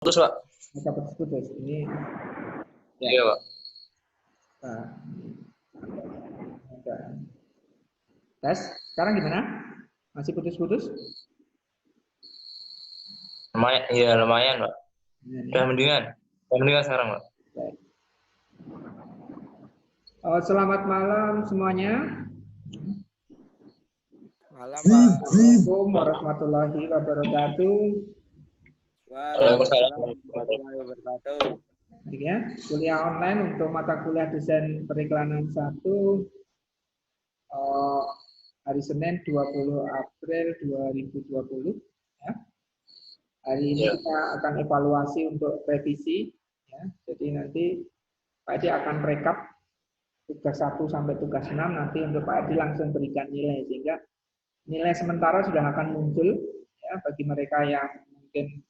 Putus, Pak. Bisa putus-putus. Ini ya. Iya, Pak. Nah, tes. Sekarang gimana? Masih putus-putus? Lumayan, iya lumayan, Pak. Udah Ya. mendingan. Udah mendingan sekarang, Pak. Baik. Selamat malam semuanya. Malam, Pak. Assalamualaikum warahmatullahi wabarakatuh. Waalaikumsalam. Warahmatullahi wabarakatuh. Ya, kuliah online untuk mata kuliah desain periklanan 1 hari Senin 20 April 2020 ya. Hari ini kita akan evaluasi untuk revisi ya. Jadi nanti Pak Edi akan rekap tugas 1 sampai tugas 6, nanti untuk Pak Edi langsung berikan nilai sehingga nilai sementara sudah akan muncul ya bagi mereka yang mungkin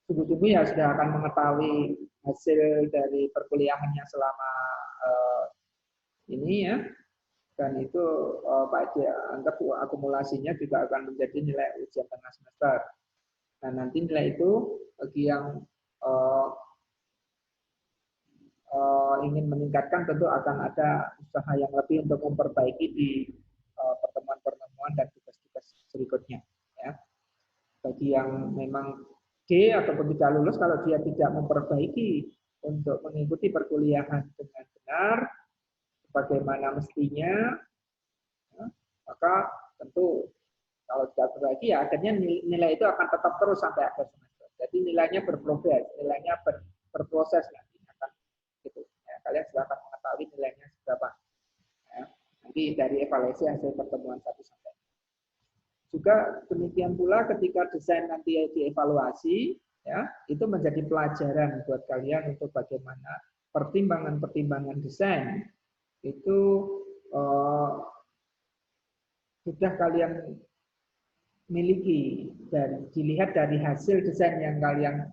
sungguh-sungguh ya sudah akan mengetahui hasil dari perkuliahannya selama ini ya, dan itu Pak Edi anggap akumulasinya juga akan menjadi nilai ujian tengah semester. Nah nanti nilai itu bagi yang ingin meningkatkan tentu akan ada usaha yang lebih untuk memperbaiki di pertemuan-pertemuan dan tugas-tugas berikutnya ya. Bagi yang memang D ataupun tidak lulus, kalau dia tidak memperbaiki untuk mengikuti perkuliahan dengan benar bagaimana mestinya ya, maka tentu kalau tidak berbagi ya akhirnya nilai itu akan tetap terus sampai akhir semester. Jadi nilainya berprogres, nilainya berproses nanti akan gitu. Ya, kalian sudah akan mengetahui nilainya seberapa. Ya, nanti dari evaluasi hasil pertemuan 1 sampai. Juga demikian pula ketika desain nanti dievaluasi, ya itu menjadi pelajaran buat kalian untuk bagaimana pertimbangan-pertimbangan desain itu sudah kalian miliki dan dilihat dari hasil desain yang kalian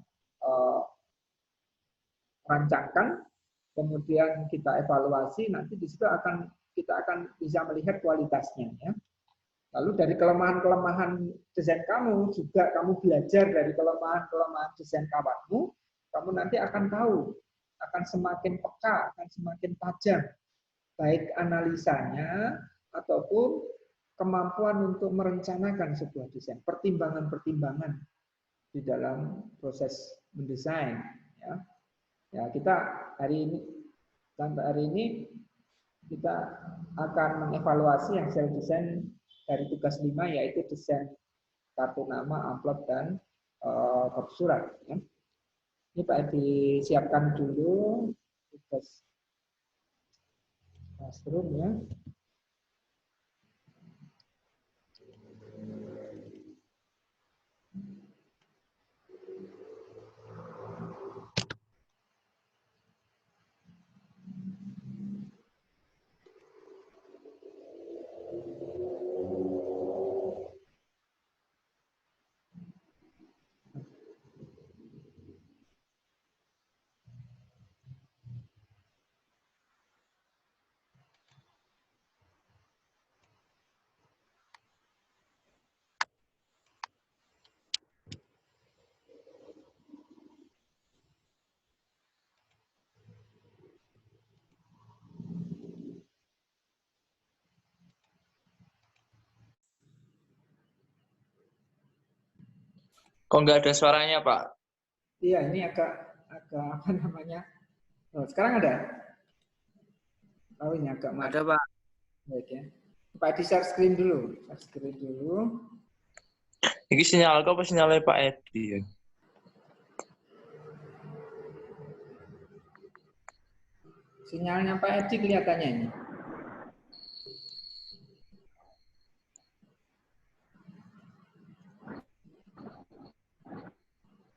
rancangkan, kemudian kita evaluasi, nanti di situ kita akan bisa melihat kualitasnya. Ya. Lalu dari kelemahan-kelemahan desain kamu, juga kamu belajar dari kelemahan-kelemahan desain kawanmu, kamu nanti akan tahu, akan semakin peka, akan semakin tajam, baik analisanya ataupun kemampuan untuk merencanakan sebuah desain, pertimbangan-pertimbangan di dalam proses mendesain. Ya, kita sampai hari ini kita akan mengevaluasi hasil desain dari tugas 5 yaitu desain kartu nama, amplop dan surat. Ya. Ini Pak disiapkan dulu tugas classroom ya. Kok nggak ada suaranya, Pak? Iya, ini agak apa namanya? Oh, sekarang ada? Oh, ini agak Ada, Pak. Baik ya. Pak di share screen dulu. Share screen dulu. Ini sinyal apa sinyalnya Pak Edi ya? Sinyalnya Pak Edi kelihatannya ini.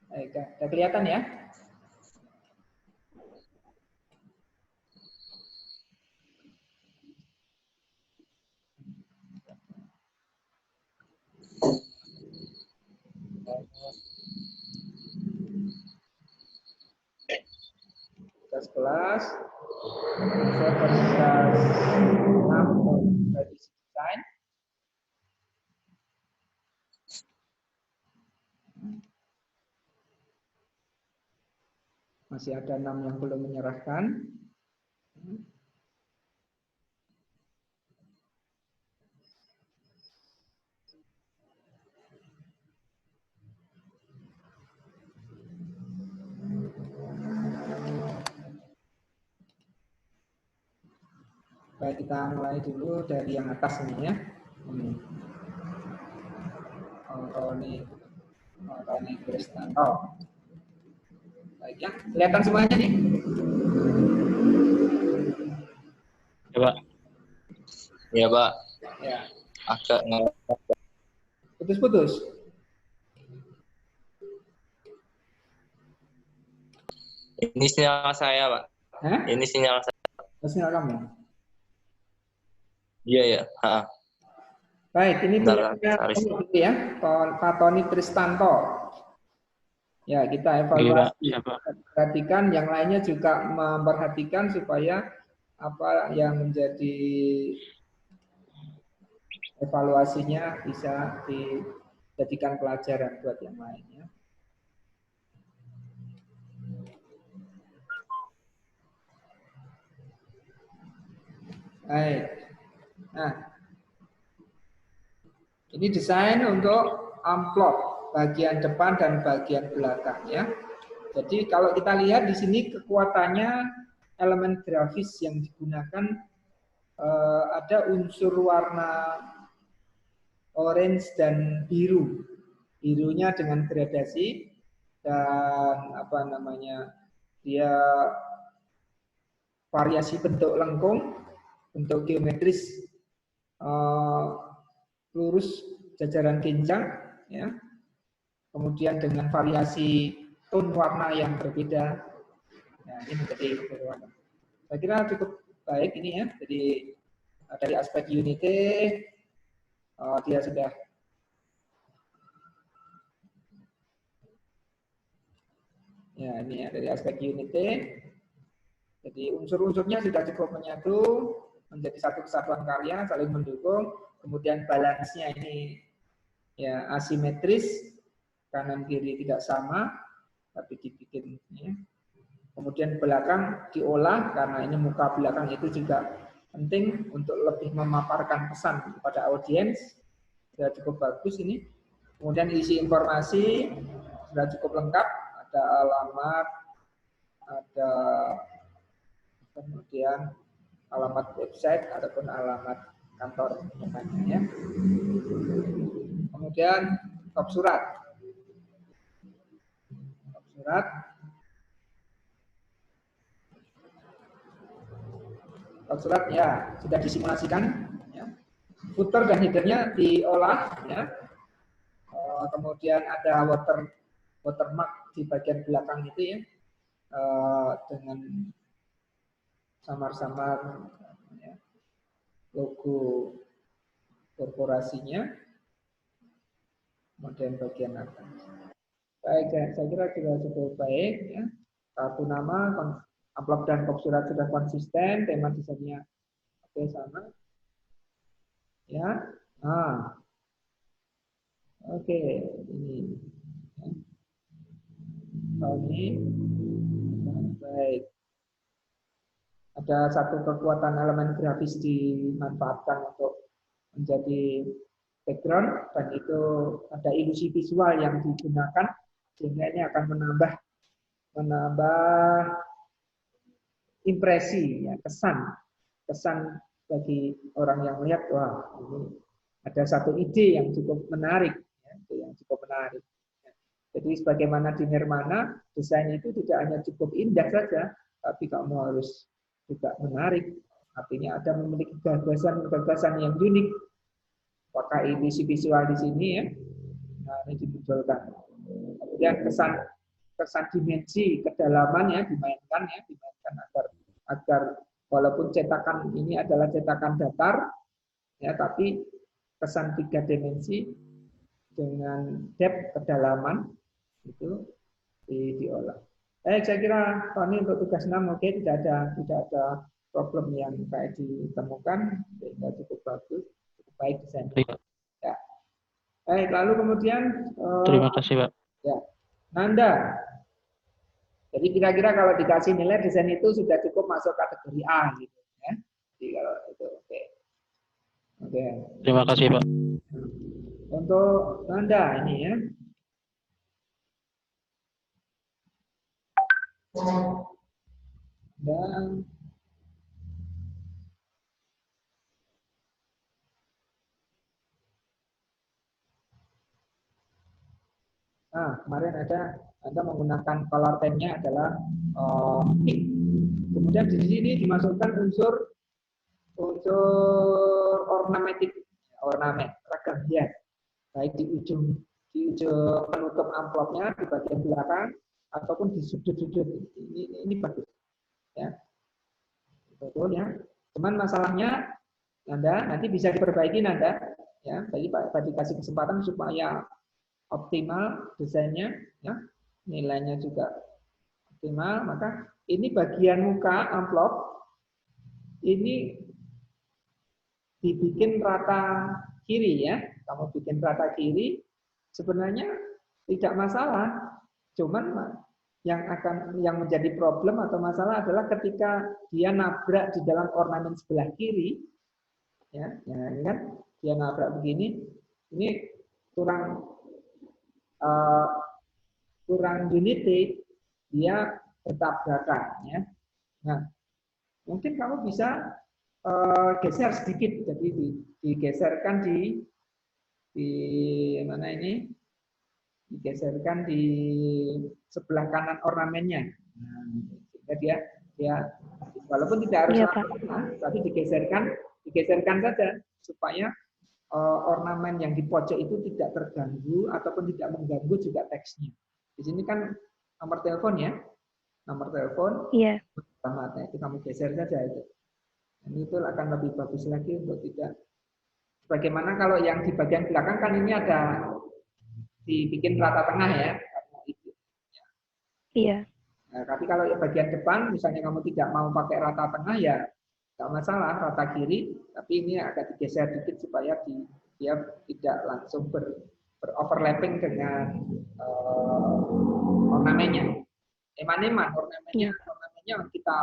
Baik, udah kelihatan ya? Tugas kelas, saya tugas 6 dari desain. masih ada 6 yang belum menyerahkan. Baik, kita mulai dulu dari yang atas ini ya. Ini. Tony Kristanto. Baik ya, kelihatan semuanya nih? Ya, Pak. Ya, Pak. Ya. Agak Putus-putus. ini sinyal saya, Pak. Hah? Ini sinyal saya. Sinyal kamu. Iya, ya. Baik, ini Bentar, punya Aris. ya, Pak Tony Kristanto. Ya, kita evaluasi. Perhatikan, yang lainnya juga memperhatikan supaya apa yang menjadi evaluasinya bisa dijadikan pelajaran buat yang lainnya. Baik. Nah, ini desain untuk amplop bagian depan dan bagian belakang ya. Jadi kalau kita lihat di sini kekuatannya elemen grafis yang digunakan ada unsur warna orange dan biru. Birunya dengan gradasi dan apa namanya? Dia variasi bentuk lengkung, bentuk geometris lurus jajaran genjang ya. Kemudian dengan variasi tone warna yang berbeda. Nah, ini menjadi berwarna. Saya kira cukup baik ini ya. Jadi dari aspek Unity dia sudah ya ini ya dari aspek Unity. Jadi unsur-unsurnya sudah cukup menyatu menjadi satu kesatuan karya saling mendukung. Kemudian balance-nya ini ya asimetris, kanan kiri tidak sama tapi dibikin ya. Kemudian belakang diolah karena ini muka belakang itu juga penting untuk lebih memaparkan pesan kepada audiens. Sudah cukup bagus ini. Kemudian isi informasi sudah cukup lengkap, ada alamat, ada kemudian alamat website ataupun alamat kantor ya. Kemudian top surat. Top surat. Top surat ya sudah disimulasikan ya. Footer dan headernya diolah ya. Kemudian ada watermark di bagian belakang itu ya. Dengan samar-samar ya, logo korporasinya, kemudian bagian atas. Baik, saya kira juga cukup baik ya. Kartu nama, amplop dan kop surat sudah konsisten, tema desainnya oke sama. Ya, nah, oke ini. Ini baik. Ada satu kekuatan elemen grafis dimanfaatkan untuk menjadi background dan itu ada ilusi visual yang digunakan sehingga ini akan menambah impresi ya, kesan bagi orang yang melihat wah ini ada satu ide yang cukup menarik ya, yang cukup menarik. Jadi sebagaimana di Nirmana desain itu tidak hanya cukup indah saja tapi kamu harus juga menarik, artinya ada memiliki gagasan yang unik. Apakah ilusi visual di sini ya? Nah, ini dimunculkan. Kemudian kesan dimensi kedalaman ya dimainkan agar walaupun cetakan ini adalah cetakan datar ya, tapi kesan 3 dimensi dengan depth kedalaman itu diolah. Saya kira Tony untuk tugas 6 oke, tidak ada problem yang kayak ditemukan, sehingga cukup bagus, cukup baik desainnya. Ya. Baik, lalu kemudian terima kasih, Pak. Ya, Nanda. Jadi kira-kira kalau dikasih nilai desain itu sudah cukup masuk kategori A gitu ya. Jadi kalau itu oke. Oke. Terima kasih, Pak. Untuk Anda ini ya. Dan kemarin ada Anda menggunakan color pen-nya adalah pink. Kemudian di sini dimasukkan unsur ornamentik, ornamen, ragam hias, baik di ujung penutup amplopnya di bagian belakang ataupun di sudut-sudut. Ini bagus, ya, betul ya. Cuman masalahnya Anda nanti bisa diperbaiki Anda, ya. Jadi Pak dikasih kesempatan supaya optimal desainnya, ya, nilainya juga optimal. Maka ini bagian muka amplop ini dibikin rata kiri ya. Kamu bikin rata kiri sebenarnya tidak masalah. Cuman yang menjadi problem atau masalah adalah ketika dia nabrak di dalam ornamen sebelah kiri, ya, ini kan dia nabrak begini, ini kurang unity, dia bertabrakan ya. Nah, mungkin kamu bisa geser sedikit, jadi digeserkan di mana ini, digeserkan di sebelah kanan ornamennya. Nah, sehingga dia walaupun tidak harus tapi digeserkan saja supaya ornamen yang di pojok itu tidak terganggu ataupun tidak mengganggu juga teksnya. Di sini kan nomor telepon ya, nomor telepon. Iya. Itu kamu geser saja itu. Ini itu akan lebih bagus lagi untuk tidak. Bagaimana kalau yang di bagian belakang kan ini ada dibikin rata tengah ya. Iya. Nah, tapi kalau yang bagian depan, misalnya kamu tidak mau pakai rata tengah ya nggak masalah, rata kiri, tapi ini agak digeser dikit supaya dia tidak langsung beroverlapping dengan ornamennya. Eman-eman ornamennya kita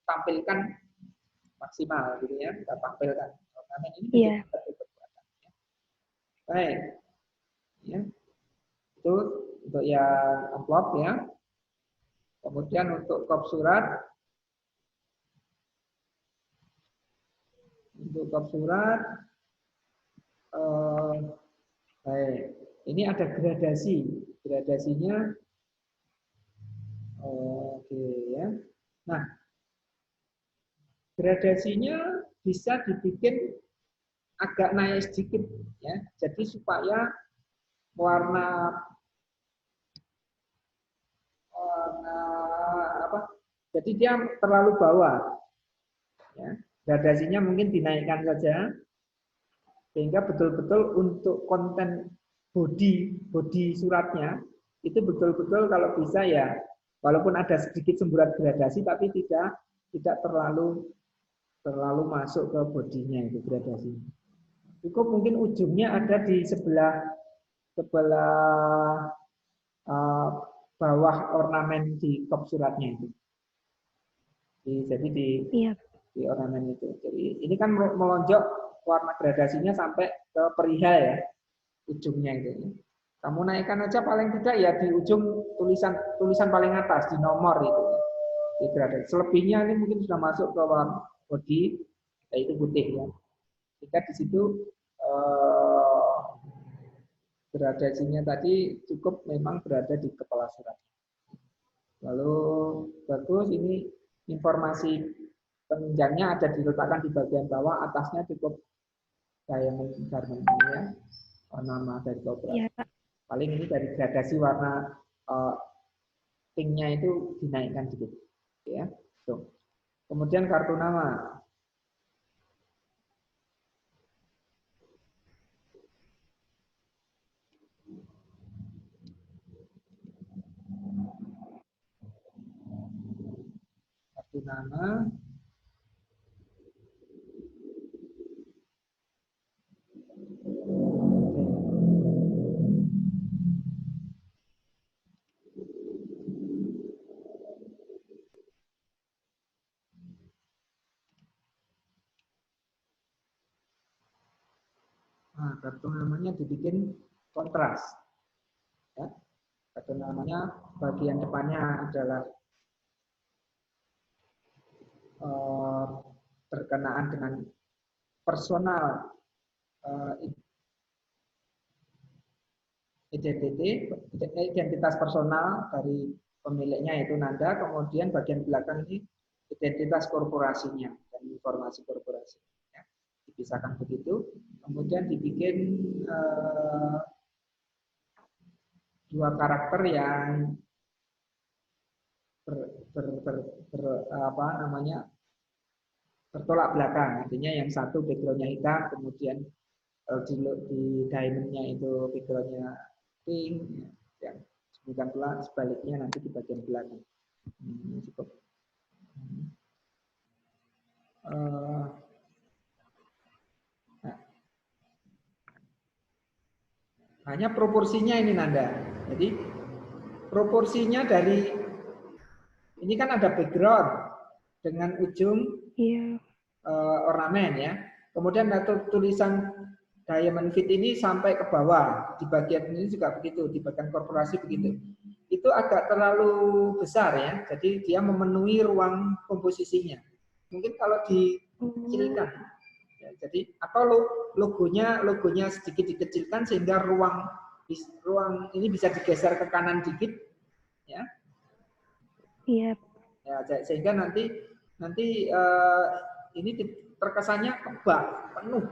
tampilkan maksimal gitu ya, kita tampilkan ornamen ini. Iya. Baik, ya. Itu untuk yang amplop ya. Kemudian untuk kop surat, baik. Ini ada gradasinya. Oke ya. Nah, gradasinya bisa dibikin agak naik sedikit ya. Jadi supaya warna apa? Jadi dia terlalu bawah. Ya. Gradasinya mungkin dinaikkan saja sehingga betul-betul untuk konten body suratnya itu betul-betul kalau bisa ya, walaupun ada sedikit semburat gradasi tapi tidak terlalu masuk ke bodinya itu gradasi. Cukup mungkin ujungnya ada di sebelah bawah ornamen di kop suratnya itu. Jadi di ornamen itu. Jadi ini kan melonjak warna gradasinya sampai ke perihal ya, ujungnya itu. Kamu naikkan aja paling tidak ya di ujung tulisan paling atas di nomor itu. Di gradasi. Selebihnya ini mungkin sudah masuk ke warna body, yaitu putih ya. Jika di situ gradasinya tadi cukup memang berada di kepala surat. Lalu bagus, ini informasi penunjangnya ada diletakkan di bagian bawah, atasnya cukup diamond garment ya, nama dari kobra. Ya, paling ini dari gradasi warna pinknya itu dinaikkan sedikit, ya. Tuh. Kemudian kartu nama. Kartu nama. kartu namanya dibikin kontras. Ya. Kartu namanya bagian depannya adalah berkenaan dengan personal identitas personal dari pemiliknya itu Nanda, kemudian bagian belakang ini identitas korporasinya dan informasi korporasi. Ya. Dipisahkan begitu, kemudian dibikin dua karakter yang bertolak belakang. Artinya yang satu backgroundnya hitam, kemudian di diamondnya itu backgroundnya pink, yang demikian pula sebaliknya nanti di bagian belakang. Ini cukup. Nah, hanya proporsinya ini Nanda. Jadi proporsinya dari ini kan ada background dengan ujung ornamen ya. Kemudian tulisan Diamond Fit ini sampai ke bawah, di bagian ini juga begitu, di bagian korporasi begitu. Itu agak terlalu besar ya, jadi dia memenuhi ruang komposisinya. Mungkin kalau dikecilkan, ya, jadi atau logonya sedikit dikecilkan sehingga ruang ini bisa digeser ke kanan dikit, ya. Iya. Ya, sehingga nanti ini terkesannya kebak penuh.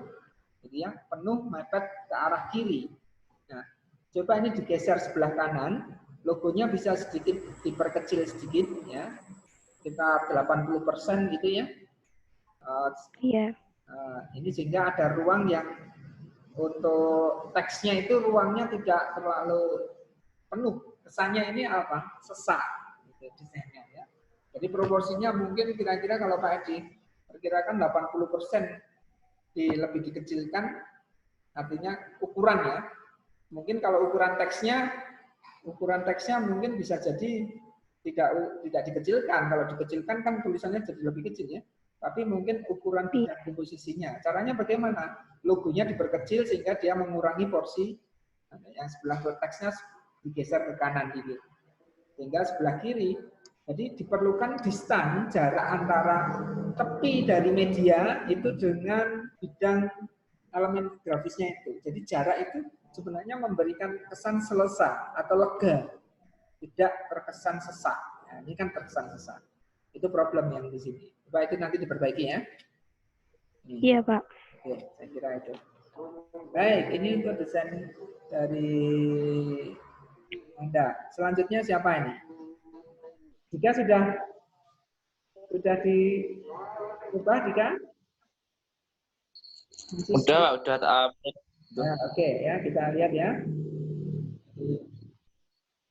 Gitu ya, penuh mepet ke arah kiri. Nah, coba ini digeser sebelah kanan, logonya bisa sedikit diperkecil sedikit ya. Sekitar 80% gitu ya. Iya. Ini sehingga ada ruang yang untuk teksnya itu ruangnya tidak terlalu penuh. Kesannya ini apa? Sesak gitu, desainnya ya. Jadi proporsinya mungkin kira-kira kalau Pak Edi perkirakan 80% lebih dikecilkan, artinya ukuran ya. Mungkin kalau ukuran teksnya mungkin bisa jadi tidak dikecilkan. Kalau dikecilkan kan tulisannya jadi lebih kecil ya. Tapi mungkin ukuran bidang komposisinya. Caranya bagaimana? Logonya diperkecil sehingga dia mengurangi porsi yang sebelah teksnya digeser ke kanan gitu. Sehingga sebelah kiri, jadi diperlukan distan jarak antara tepi dari media itu dengan bidang elemen grafisnya itu. Jadi jarak itu sebenarnya memberikan kesan selesa atau lega, tidak terkesan sesak. Nah, ini kan terkesan sesak. Itu problem yang di sini. Coba itu nanti diperbaiki ya. Iya Pak. Oke, saya kira itu. Baik, ini untuk desain dari Anda. Selanjutnya siapa ini? Jika sudah diubah, Dika? Udah tak upload. Nah, oke ya, kita lihat ya.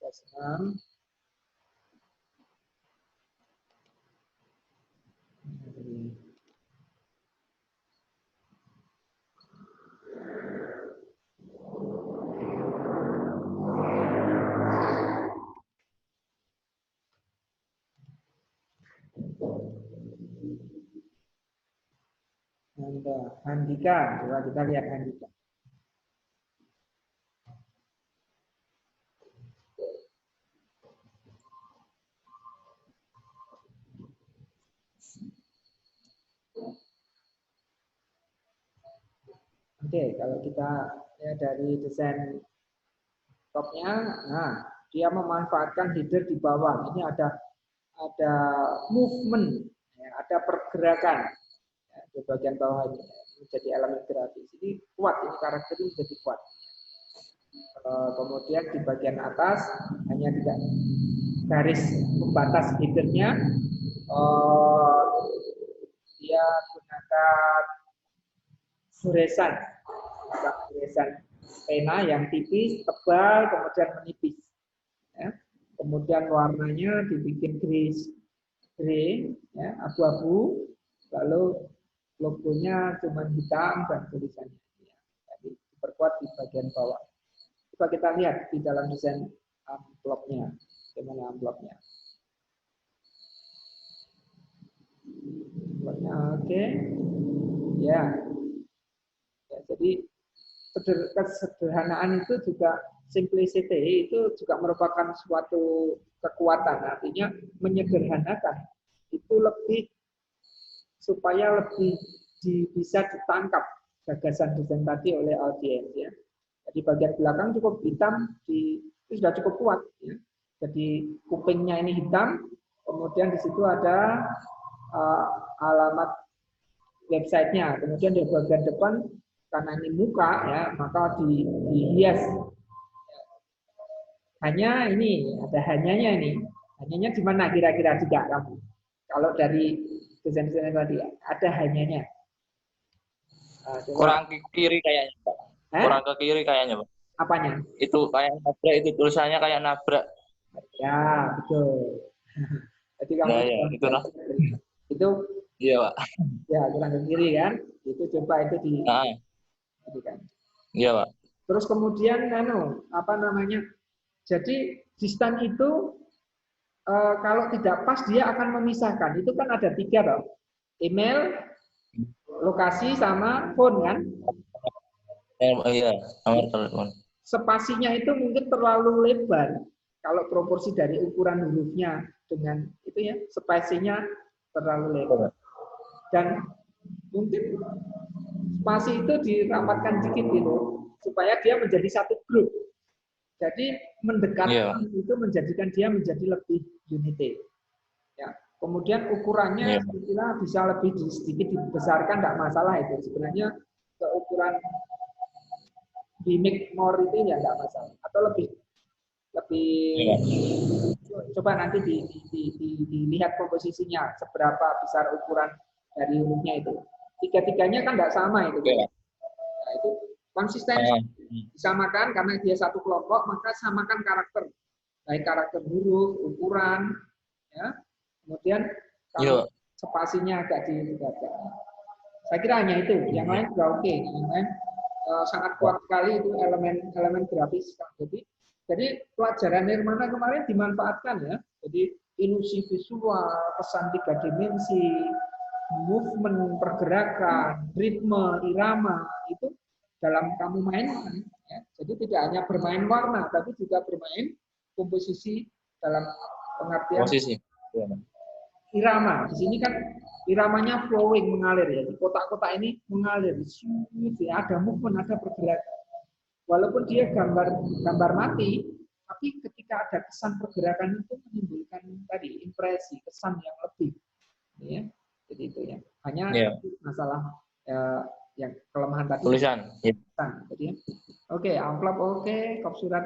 Tes 6. Handika, coba kita lihat Handika. Oke, kalau kita lihat dari desain topnya, nah dia memanfaatkan header di bawah. Ini ada movement, ya, ada pergerakan ya, di bagian bawah ini menjadi elemen grafis. Ini kuat, ini karakter ini jadi kuat. Kemudian di bagian atas hanya tidak garis pembatas headernya. Dia gunakan goresan pena yang tipis, tebal, kemudian menipis. Ya. Kemudian warnanya dibikin grey, ya, abu-abu, lalu logonya cuma hitam dan tulisannya. Ya. Jadi diperkuat di bagian bawah. Coba kita lihat di dalam desain amplopnya, bagaimana amplopnya. Oke, ya. Jadi kesederhanaan itu juga simplicity itu juga merupakan suatu kekuatan. Artinya menyederhanakan itu lebih supaya lebih bisa ditangkap gagasan desain tadi oleh audiens ya. Jadi bagian belakang cukup hitam itu sudah cukup kuat ya. Jadi kupingnya ini hitam, kemudian di situ ada alamat websitenya, kemudian di bagian depan karena ini muka ya, maka dihias. Hanya ini ada hanyanya ini. Hanyanya di mana kira-kira juga kamu? Kalau dari desain-desain tadi ada hanyanya. Kurang ke kiri kayaknya, Pak. Kurang ke kiri kayaknya, Pak. Apanya? Itu kayak nabrak, itu tulisannya kayak nabrak. Ya, betul. Jadi kamu Ya, itulah. itu Iya, Pak. ya kurang ke kiri kan? Itu coba itu itu kan. Iya, Pak. Terus kemudian apa namanya? Jadi distan itu kalau tidak pas dia akan memisahkan. Itu kan ada 3 loh. Email, lokasi sama phone kan? Iya, nomor telepon. Spasinya itu mungkin terlalu lebar. Kalau proporsi dari ukuran hurufnya dengan itu ya, spasinya terlalu lebar. Dan mungkin spasi itu dirapatkan dikit gitu supaya dia menjadi satu grup. Jadi mendekatkan itu menjadikan dia menjadi lebih unity. Ya. Kemudian ukurannya sebetulnya bisa lebih sedikit dibesarkan, tidak masalah itu. Sebenarnya keukuran gimmick more itu ya tidak masalah. Atau lebih coba nanti dilihat komposisinya seberapa besar ukuran dari hurufnya itu. Tiga-tiganya kan tidak sama itu. Nah, itu konsisten disamakan karena dia satu kelompok, maka samakan karakter, baik karakter huruf, ukuran, ya. Kemudian kalau spasinya agak dijaga. Saya kira hanya itu. Yang lain juga oke. Yang lain sangat kuat sekali itu elemen grafis. Jadi pelajaran Nirmana kemarin dimanfaatkan ya. Jadi ilusi visual, kesan 3 dimensi, movement, pergerakan, ritme, irama itu dalam kamu mainkan. Ya. Jadi tidak hanya bermain warna, tapi juga bermain komposisi dalam pengertian irama. Di sini kan iramanya flowing, mengalir ya. Di kotak-kotak ini mengalir, ada movement, ada pergerakan. Walaupun dia gambar mati, tapi ketika ada kesan pergerakan itu menimbulkan tadi impresi, kesan yang lebih. Ya. Jadi itu ya. Hanya masalah yang kelemahan tadi. Tulisan. Jadi, oke, amplop oke, kop surat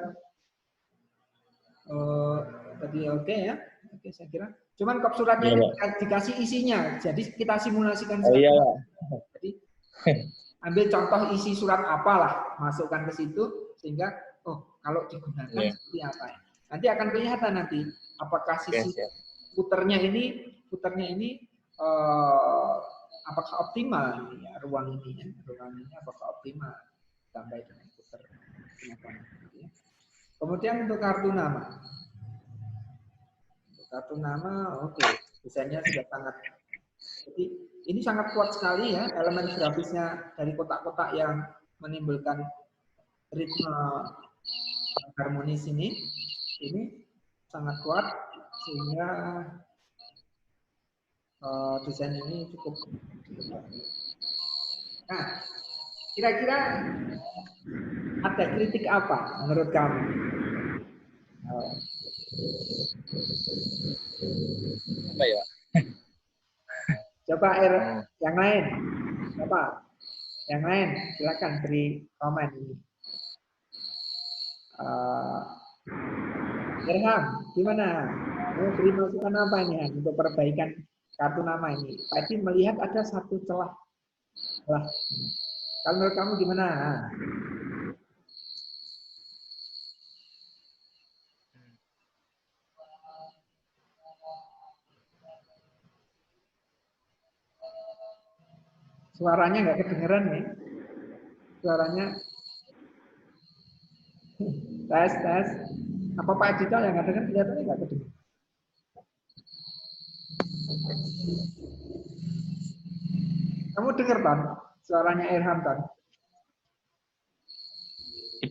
tadi oke ya. Oke, saya kira. Cuman kop suratnya ini dikasih isinya. Jadi kita simulasikan sekarang. Jadi ambil contoh isi surat apalah, masukkan ke situ sehingga kalau digunakan seperti apa ya. Nanti akan kelihatan nanti apakah sisi puternya ini apakah optimal ya, ruang ini apakah optimal sampai dengan puter. Kemudian untuk kartu nama. Kartu nama oke, desainnya sudah sangat. Jadi ini sangat kuat sekali ya, elemen grafisnya dari kotak-kotak yang menimbulkan ritme harmonis ini sangat kuat sehingga desain ini cukup bagus. Nah, kira-kira ada kritik apa menurut kamu? Apa ya? Coba yang lain. Coba yang lain, silakan beri komen ini. Irham, gimana? Mau beri masukan apa ini untuk perbaikan kartu nama ini? Tadi melihat ada satu celah. Kalau menurut kamu gimana? Suaranya nggak kedengeran nih. Suaranya tes. Apa Pak Dito yang nggak dengar kelihatannya nggak kedengeran? Kamu dengar Tan? Suaranya Irham Tan?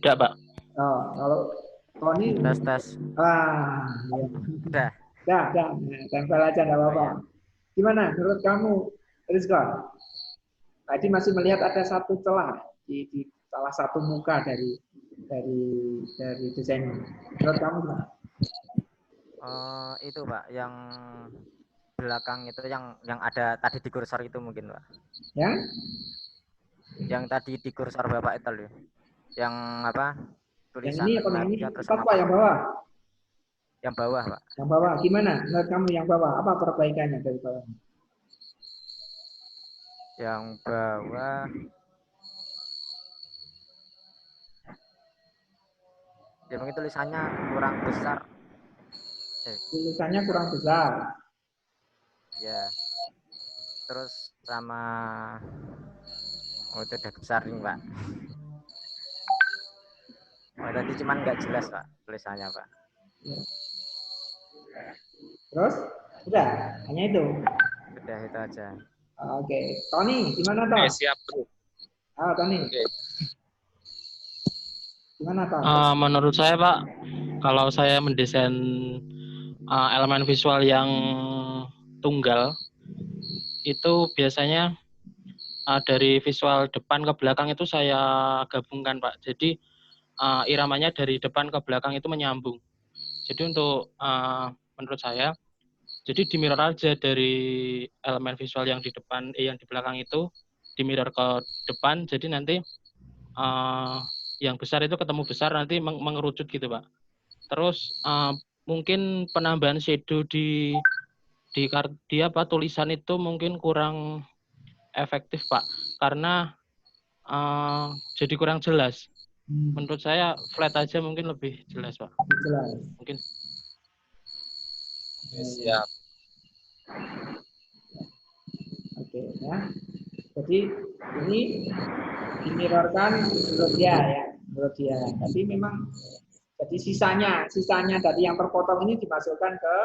tidak, Pak. Oh, kalau Tony, Tes. ya. Udah. Dah. Nah, tempel aja nggak apa-apa. Gimana menurut kamu, Rizka? Tadi masih melihat ada satu celah di salah satu muka dari desain. Menurut kamu gimana? Itu Pak, yang belakang itu yang ada tadi di kursor itu mungkin Pak. Ya? Yang tadi di kursor Bapak itu loh. Yang apa? Tulisan Yang ini terus pas sama Pak yang bawah. yang bawah Pak. Yang bawah gimana? Menurut kamu yang bawah apa perbaikannya dari bawah? Yang bawah ya mungkin tulisannya kurang besar. Tulisannya kurang besar. Ya. Terus sama itu udah besar nih Pak. Tadi cuman nggak jelas Pak tulisannya Pak. Ya. Terus? Udah, hanya itu. Udah itu aja. Oke. Tony, gimana Tony? Siap, Bro. Tony. Oke. Gimana Tony? Menurut saya, Pak, kalau saya mendesain elemen visual yang tunggal, itu biasanya dari visual depan ke belakang itu saya gabungkan, Pak. Jadi iramanya dari depan ke belakang itu menyambung. Jadi untuk menurut saya, jadi di mirror aja dari elemen visual yang di depan, yang di belakang itu di mirror ke depan. Jadi nanti yang besar itu ketemu besar, nanti mengerucut gitu, Pak. Terus mungkin penambahan shadow di tulisan itu mungkin kurang efektif, Pak, karena jadi kurang jelas. Menurut saya flat aja mungkin lebih jelas, Pak. Jelas. Mungkin. Siap. Oke, ya. Jadi ini dimirrorkan menurut dia ya, menurut dia. Tapi memang jadi sisanya dari yang terpotong ini dimasukkan ke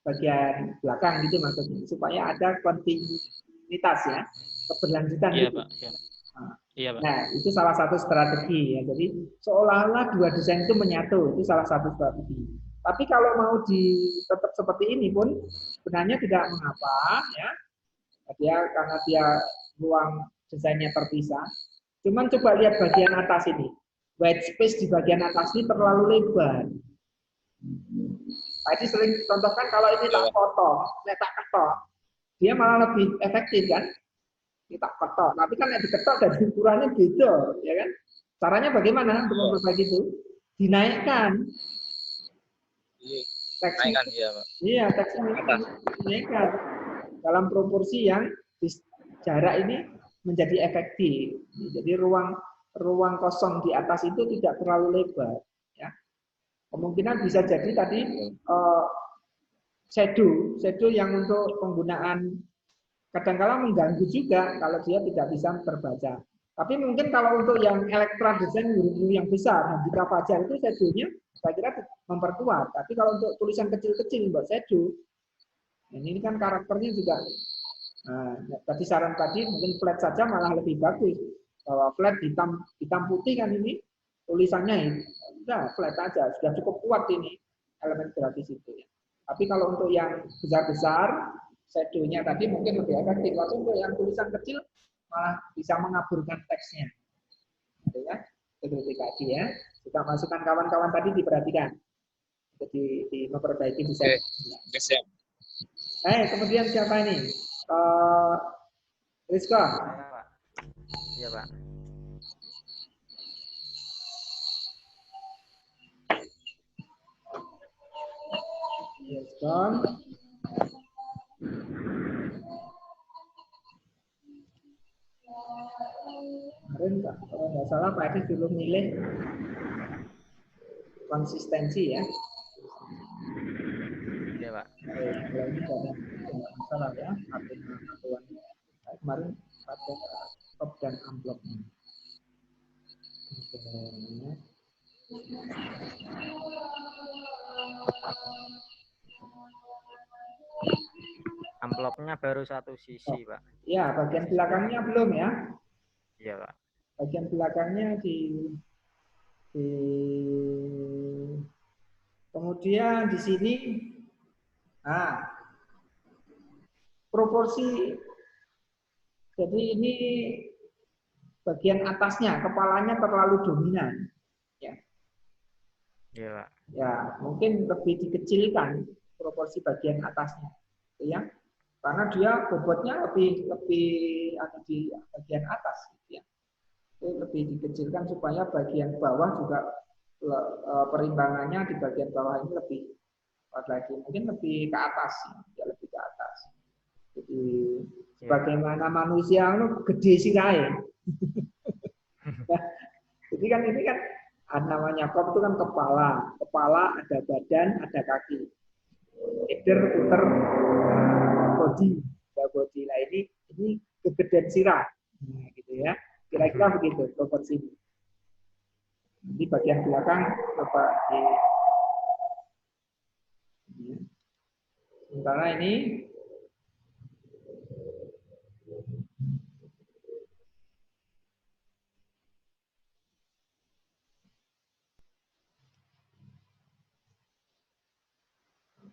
bagian belakang gitu maksudnya supaya ada kontinuitas ya, keberlanjutan. Iya, gitu. Pak. Iya. Iya, Pak. Nah, itu salah satu strategi ya. Jadi seolah-olah dua desain itu menyatu, itu salah satu strategi. Tapi kalau mau tetap seperti ini pun sebenarnya tidak mengapa ya. Karena dia ruang desainnya terpisah. Cuman coba lihat bagian atas ini. White space di bagian atas ini terlalu lebar. Tadi sering contohkan kalau ini tak potong, tak ketok, dia malah lebih efektif kan? Kita ketok, tapi kan yang diketok dan ukurannya beda, ya kan? Caranya bagaimana untuk memperbaiki itu? Dinaikkan. Naikkan, iya, Pak. Iya, teksnya dinaikkan dalam proporsi yang jarak ini menjadi efektif. Jadi ruang kosong di atas itu tidak terlalu lebar. Ya. Kemungkinan bisa jadi tadi shadow yang untuk penggunaan kadang-kala mengganggu juga kalau dia tidak bisa terbaca. Tapi mungkin kalau untuk yang Elektra desain huruf yang besar, Handika Fajar itu shadow-nya saya kira memperkuat. Tapi kalau untuk tulisan kecil-kecil buat shadow, ini kan karakternya juga. Nah, tadi saran tadi mungkin flat saja malah lebih bagus. Bahwa flat hitam putih kan ini tulisannya sudah flat aja, sudah cukup kuat ini elemen grafis itu ya. Tapi kalau untuk yang besar-besar, shadow-nya tadi mungkin lebih efektif. Waktu untuk yang tulisan kecil malah bisa mengaburkan teksnya. Gitu ya. Itu tadi ya. Kita masukkan kawan-kawan tadi diperhatikan. Jadi memperbaiki desain. Oke, siap. Kemudian siapa ini? Rizka. Iya, Pak. Rizka. Kemarin kalau nggak salah Pak Edi dulu milih konsistensi ya. Iya, Pak. Kalau ini nggak masalah ya. Aturan kemarin pakai top dan amplopnya. Amplopnya baru satu sisi, Pak. Ya, bagian belakangnya belum ya. Iya, Pak. Bagian belakangnya Kemudian di sini, nah, proporsi. Jadi ini bagian atasnya, kepalanya terlalu dominan. Ya, Iya, Pak. ya mungkin lebih dikecilkan proporsi bagian atasnya, ya, karena dia bobotnya lebih ada di bagian atas, ya. Itu lebih dikecilkan supaya bagian bawah juga perimbangannya di bagian bawah ini lebih lagi, mungkin lebih ke atas, ya lebih ke atas. Jadi sebagaimana manusia itu gede sirahe. Nah, jadi kan ini kan namanya kop itu kan kepala ada badan, ada kaki. Eder, puter, body, body. Nah ini kegedean sirah, nah, gitu ya. Kira-kira begitu proporsi. Di bagian belakang apa di sementara ini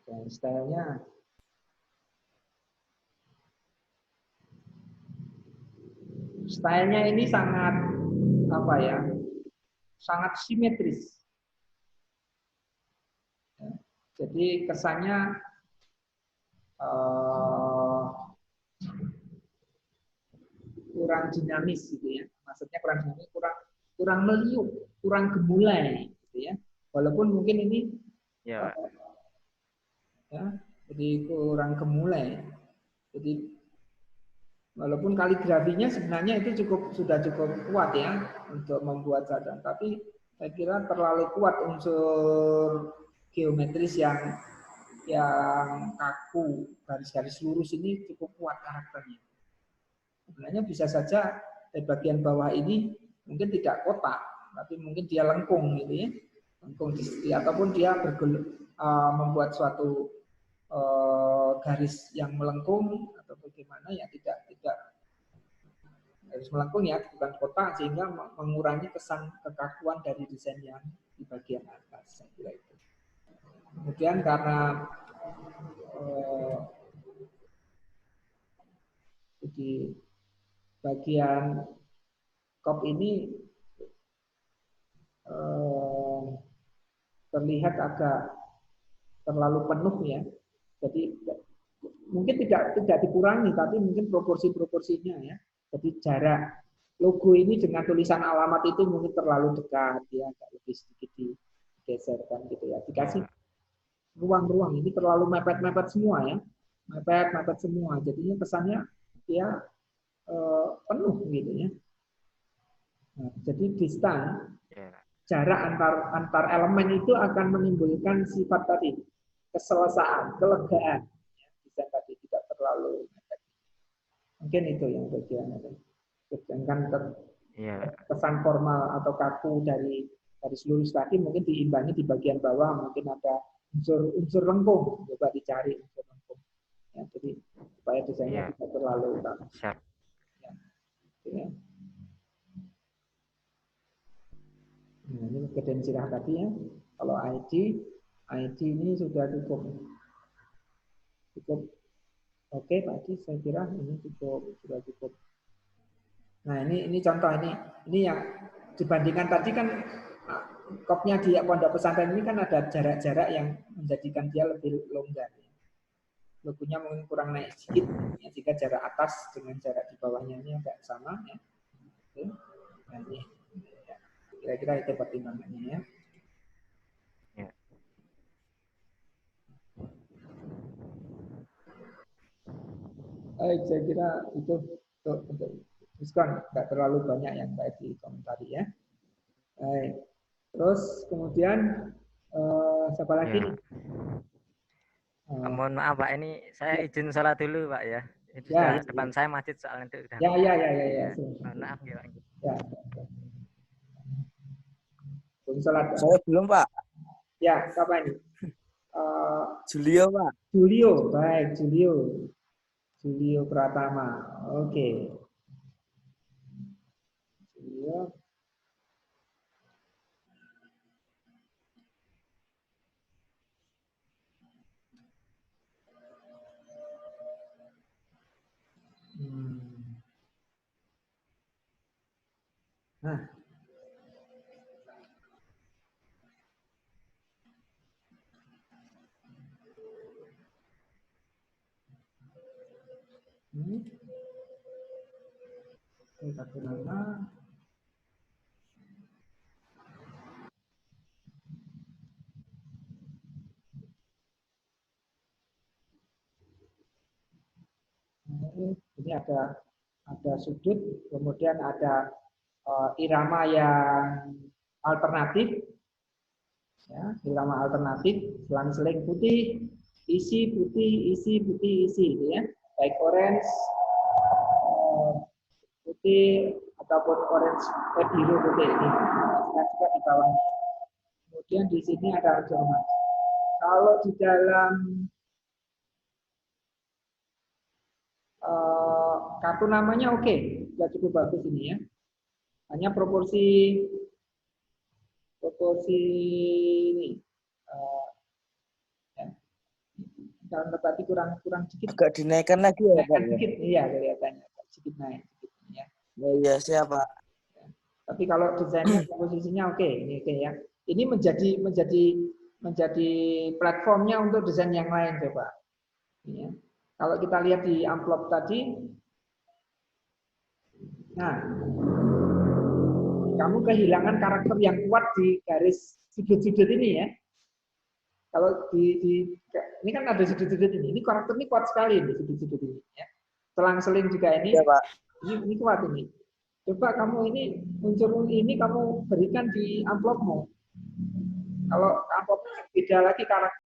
dan stylenya ini sangat apa ya, sangat simetris. Jadi kesannya kurang dinamis gitu ya. Maksudnya kurang dinamis, kurang meliuk, kurang gemulai gitu ya. Walaupun mungkin ini ya, jadi kurang gemulai. Jadi walaupun kaligrafinya sebenarnya itu sudah cukup kuat ya untuk membuat cadang, tapi saya kira terlalu kuat unsur geometris yang kaku, garis-garis lurus ini cukup kuat karakternya. Sebenarnya bisa saja di bagian bawah ini mungkin tidak kotak, tapi mungkin dia lengkung gitu ya, lengkung ataupun dia membuat suatu garis yang melengkung atau bagaimana ya tidak garis melengkung ya, bukan kotak, sehingga mengurangi kesan kekakuan dari desain yang di bagian atas. Saya kira itu. Kemudian karena di bagian kop ini terlihat agak terlalu penuh ya. Jadi mungkin tidak dikurangi, tapi mungkin proporsinya ya. Jadi jarak logo ini dengan tulisan alamat itu mungkin terlalu dekat ya, agak lebih sedikit digeserkan gitu ya. Dikasih ruang-ruang, ini terlalu mepet-mepet semua ya, mepet semua. Jadinya kesannya ya penuh gitu ya. Nah, jadi distan, jarak antar elemen itu akan menimbulkan sifat tadi, keselesaan, kelegaan. Distan tadi tidak terlalu mepet. Mungkin itu yang bagian itu. Sedangkan kesan formal atau kaku dari seluruh tadi mungkin diimbangi di bagian bawah, mungkin ada unsur lengkung, coba dicari unsur lengkung. Ya, jadi supaya desainnya tidak terlalu kaku. Ya. Nah, ini kegedean sirah tadi ya. Kalau ID ini sudah cukup oke tadi, saya kira ini sudah cukup. Nah ini contoh ini yang dibandingkan tadi kan kopnya di pondok pesantren ini kan ada jarak-jarak yang menjadikan dia lebih longgar. Logonya mungkin kurang naik sedikit, ya, jika jarak atas dengan jarak di bawahnya ini agak sama ya. Nah, ini kira-kira itu pertimbangannya ya. Baik, saya kira itu untuk diskon, nggak terlalu banyak yang baik di komentari ya. Baik, terus kemudian siapa lagi nih? Mohon maaf Pak, ini saya izin sholat dulu Pak ya. Ini depan saya masjid soalnya itu udah. Ya. Mohon maaf ya Pak. Ya. Sholat. Saya belum Pak. Ya, siapa ini? Julio Pak. Julio, baik Julio Pratama. Oke. Julio. Nah, ini kartu nama. Ini ada sudut, kemudian ada irama yang alternatif, ya, irama alternatif, selang-seling putih, isi putih, isi putih, isi, gitu ya, baik orange, putih ataupun orange, biru putih ini, dan juga di bawahnya. Kemudian di sini ada unsur emas. Kalau di dalam kartu namanya oke, sudah cukup bagus ini ya. Hanya proporsi ini ya. Dalam berarti kurang sedikit. Agak dinaikkan lagi ya, Pak. Sedikit, iya kelihatannya sedikit naik sedikit ya. Oh, iya, siapa? Tapi kalau desainnya komposisinya oke, ini oke ya. Ini menjadi platformnya untuk desain yang lain coba. Ya. Kalau kita lihat di amplop tadi, nah, kamu kehilangan karakter yang kuat di garis sudut-sudut ini ya. Kalau ini kan ada sudut-sudut ini karakter ini kuat sekali di sudut-sudut ini ya. Selang-seling juga ini, Ya, Pak. ini kuat ini. Coba kamu ini unsur ini kamu berikan di amplopmu. Kalau amplopnya beda lagi karakter